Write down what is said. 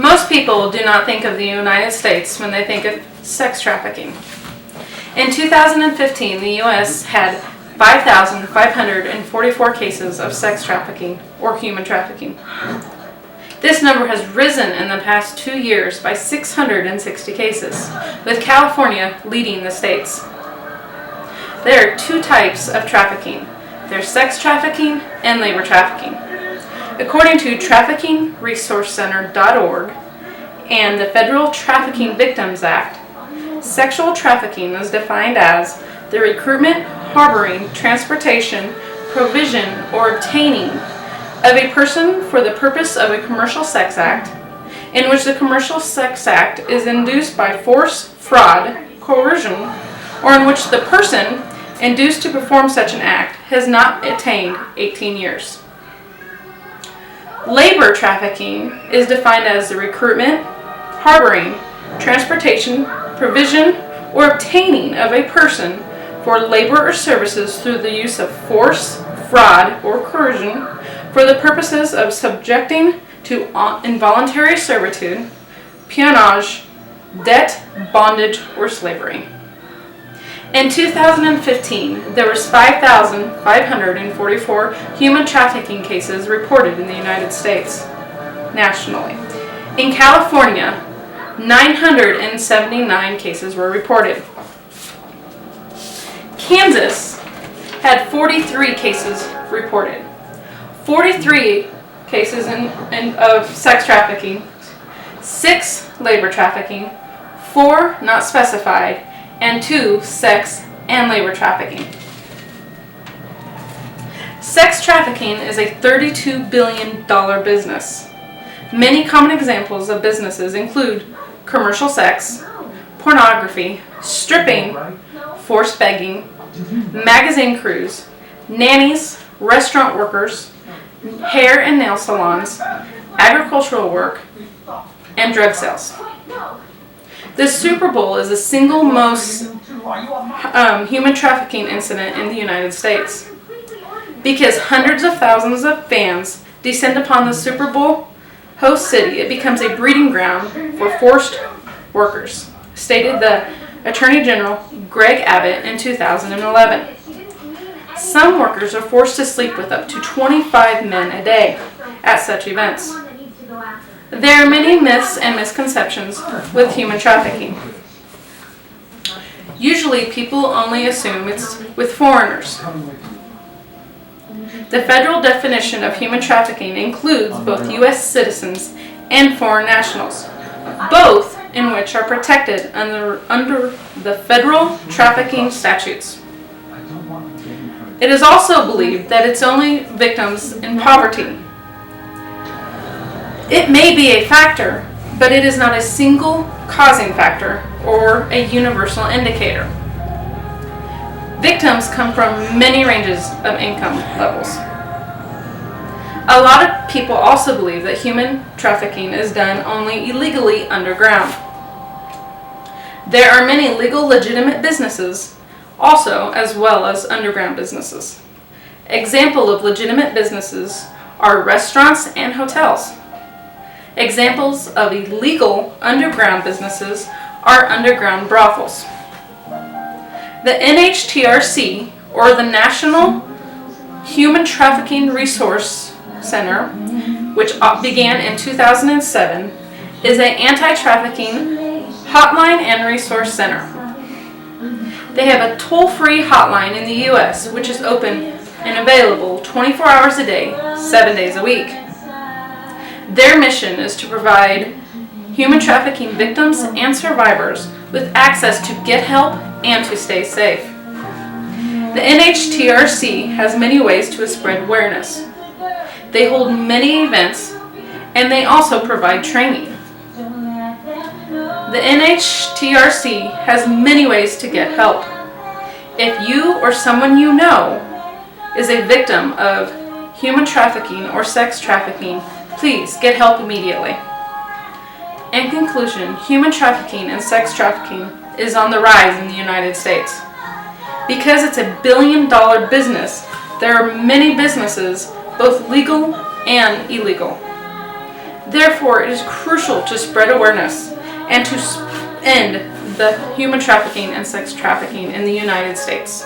Most people do not think of the United States when they think of sex trafficking. In 2015, the U.S. had 5,544 cases of sex trafficking or human trafficking. This number has risen in the past 2 years by 660 cases, with California leading the states. There are two types of trafficking. There's sex trafficking and labor trafficking. According to TraffickingResourceCenter.org and the Federal Trafficking Victims Act, sexual trafficking is defined as the recruitment, harboring, transportation, provision, or obtaining of a person for the purpose of a commercial sex act, in which the commercial sex act is induced by force, fraud, coercion, or in which the person induced to perform such an act has not attained 18 years. Labor trafficking is defined as the recruitment, harboring, transportation, provision, or obtaining of a person for labor or services through the use of force, fraud, or coercion for the purposes of subjecting to involuntary servitude, peonage, debt, bondage, or slavery. In 2015, there was 5,544 human trafficking cases reported in the United States nationally. In California, 979 cases were reported. Kansas had 43 cases reported. 43 cases of sex trafficking, 6 labor trafficking, 4 not specified, and 2 sex and labor trafficking. Sex trafficking is a $32 billion business. Many common examples of businesses include commercial sex, pornography, stripping, forced begging, magazine crews, nannies, restaurant workers, hair and nail salons, agricultural work, and drug sales. The Super Bowl is the single most human trafficking incident in the United States. Because hundreds of thousands of fans descend upon the Super Bowl host city, it becomes a breeding ground for forced workers, stated the Attorney General Greg Abbott in 2011. Some workers are forced to sleep with up to 25 men a day at such events. There are many myths and misconceptions with human trafficking. Usually people only assume it's with foreigners. The federal definition of human trafficking includes both U.S. citizens and foreign nationals, both in which are protected under the federal trafficking statutes. It is also believed that it's only victims in poverty. It may be a factor, but it is not a single causing factor or a universal indicator. Victims come from many ranges of income levels. A lot of people also believe that human trafficking is done only illegally underground. There are many legal, legitimate businesses also, as well as underground businesses. Examples of legitimate businesses are restaurants and hotels. Examples of illegal underground businesses are underground brothels. The NHTRC, or the National Human Trafficking Resource Center, which began in 2007, is an anti-trafficking hotline and resource center. They have a toll-free hotline in the U.S. which is open and available 24 hours a day, 7 days a week. Their mission is to provide human trafficking victims and survivors with access to get help and to stay safe. The NHTRC has many ways to spread awareness. They hold many events, and they also provide training. The NHTRC has many ways to get help. If you or someone you know is a victim of human trafficking or sex trafficking, please get help immediately. In conclusion, human trafficking and sex trafficking is on the rise in the United States. Because it's $1 billion business, there are many businesses, both legal and illegal. Therefore, it is crucial to spread awareness and to end the human trafficking and sex trafficking in the United States.